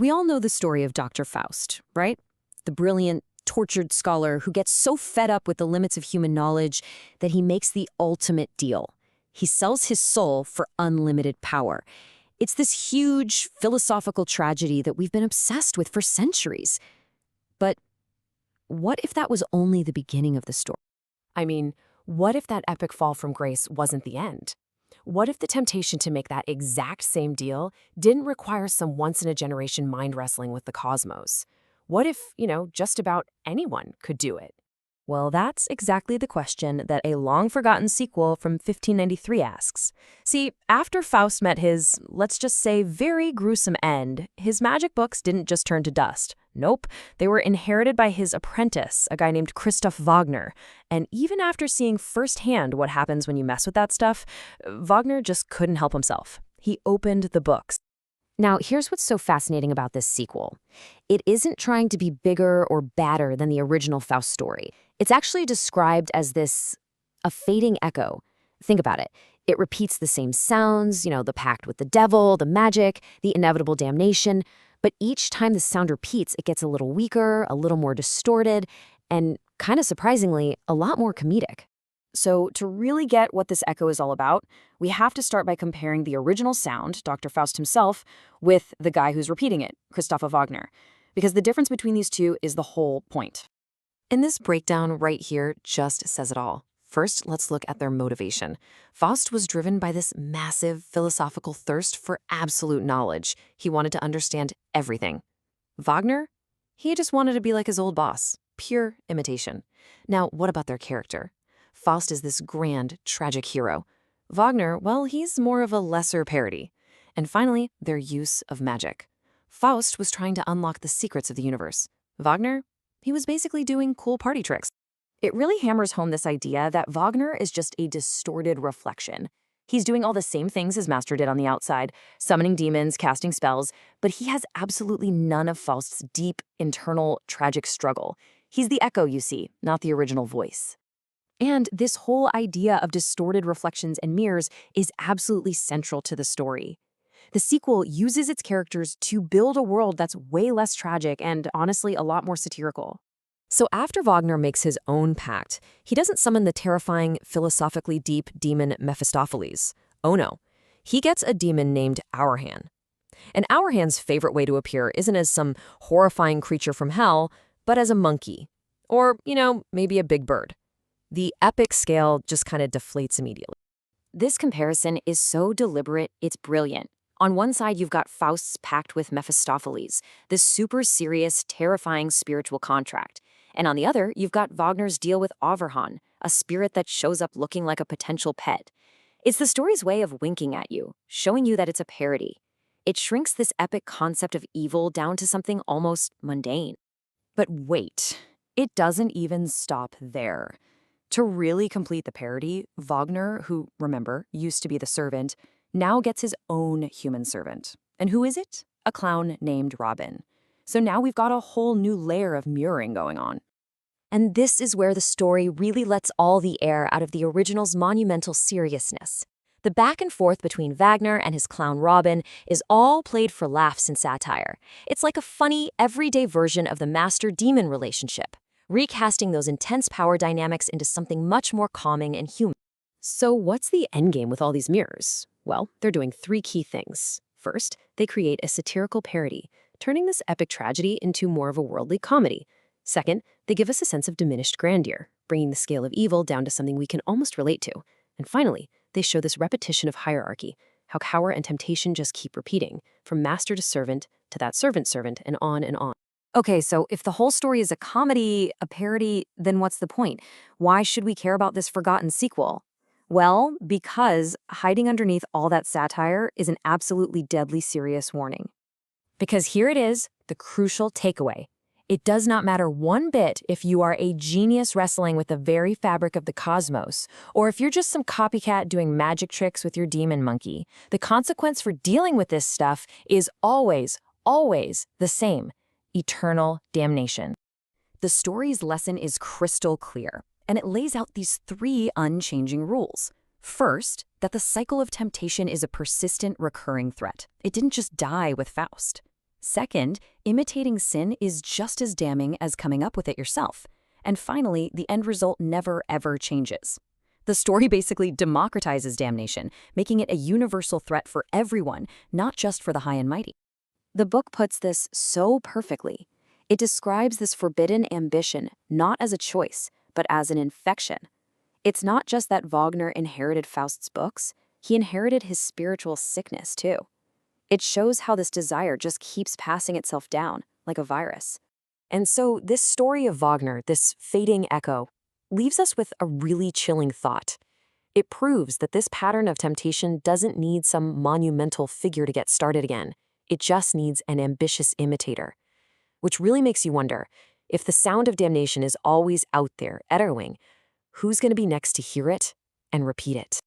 We all know the story of Dr. Faust, right? The brilliant, tortured scholar who gets so fed up with the limits of human knowledge that he makes the ultimate deal. He sells his soul for unlimited power. It's this huge philosophical tragedy that we've been obsessed with for centuries. But what if that was only the beginning of the story? I mean, what if that epic fall from grace wasn't the end? What if the temptation to make that exact same deal didn't require some once-in-a-generation mind wrestling with the cosmos? What if, just about anyone could do it? Well, that's exactly the question that a long-forgotten sequel from 1593 asks. See, after Faust met his, let's just say, very gruesome end, his magic books didn't just turn to dust. Nope, they were inherited by his apprentice, a guy named Christoph Wagner. And even after seeing firsthand what happens when you mess with that stuff, Wagner just couldn't help himself. He opened the books. Now, here's what's so fascinating about this sequel. It isn't trying to be bigger or badder than the original Faust story. It's actually described as a fading echo. Think about it. It repeats the same sounds, the pact with the devil, the magic, the inevitable damnation. But each time the sound repeats, it gets a little weaker, a little more distorted, and kind of surprisingly, a lot more comedic. So to really get what this echo is all about, we have to start by comparing the original sound, Dr. Faust himself, with the guy who's repeating it, Christoph Wagner, because the difference between these two is the whole point. And this breakdown right here just says it all. First, let's look at their motivation. Faust was driven by this massive philosophical thirst for absolute knowledge. He wanted to understand everything. Wagner? He just wanted to be like his old boss. Pure imitation. Now, what about their character? Faust is this grand, tragic hero. Wagner, well, he's more of a lesser parody. And finally, their use of magic. Faust was trying to unlock the secrets of the universe. Wagner, he was basically doing cool party tricks. It really hammers home this idea that Wagner is just a distorted reflection. He's doing all the same things his master did on the outside, summoning demons, casting spells, but he has absolutely none of Faust's deep, internal, tragic struggle. He's the echo, you see, not the original voice. And this whole idea of distorted reflections and mirrors is absolutely central to the story. The sequel uses its characters to build a world that's way less tragic and, honestly, a lot more satirical. So after Wagner makes his own pact, he doesn't summon the terrifying, philosophically deep demon Mephistopheles. Oh no, he gets a demon named Auerhahn. And Auerhahn's favorite way to appear isn't as some horrifying creature from hell, but as a monkey. Or, maybe a big bird. The epic scale just kind of deflates immediately. This comparison is so deliberate, it's brilliant. On one side, you've got Faust's pact with Mephistopheles, this super serious, terrifying spiritual contract. And on the other, you've got Wagner's deal with Auerhahn, a spirit that shows up looking like a potential pet. It's the story's way of winking at you, showing you that it's a parody. It shrinks this epic concept of evil down to something almost mundane. But wait, it doesn't even stop there. To really complete the parody, Wagner, who, remember, used to be the servant, now gets his own human servant. And who is it? A clown named Robin. So now we've got a whole new layer of mirroring going on. And this is where the story really lets all the air out of the original's monumental seriousness. The back and forth between Wagner and his clown Robin is all played for laughs and satire. It's like a funny, everyday version of the master-demon relationship, recasting those intense power dynamics into something much more calming and human. So what's the endgame with all these mirrors? Well, they're doing three key things. First, they create a satirical parody, turning this epic tragedy into more of a worldly comedy. Second, they give us a sense of diminished grandeur, bringing the scale of evil down to something we can almost relate to. And finally, they show this repetition of hierarchy, how power and temptation just keep repeating, from master to servant, to that servant's servant, and on and on. Okay, so if the whole story is a comedy, a parody, then what's the point? Why should we care about this forgotten sequel? Well, because hiding underneath all that satire is an absolutely deadly serious warning. Because here it is, the crucial takeaway. It does not matter one bit if you are a genius wrestling with the very fabric of the cosmos, or if you're just some copycat doing magic tricks with your demon monkey. The consequence for dealing with this stuff is always, always the same: eternal damnation. The story's lesson is crystal clear, and it lays out these three unchanging rules. First, that the cycle of temptation is a persistent, recurring threat. It didn't just die with Faust. Second, imitating sin is just as damning as coming up with it yourself. And finally, the end result never ever changes. The story basically democratizes damnation, making it a universal threat for everyone, not just for the high and mighty. The book puts this so perfectly. It describes this forbidden ambition not as a choice, but as an infection. It's not just that Wagner inherited Faust's books, he inherited his spiritual sickness too. It shows how this desire just keeps passing itself down, like a virus. And so this story of Wagner, this fading echo, leaves us with a really chilling thought. It proves that this pattern of temptation doesn't need some monumental figure to get started again. It just needs an ambitious imitator. Which really makes you wonder, if the sound of damnation is always out there, echoing, who's going to be next to hear it and repeat it?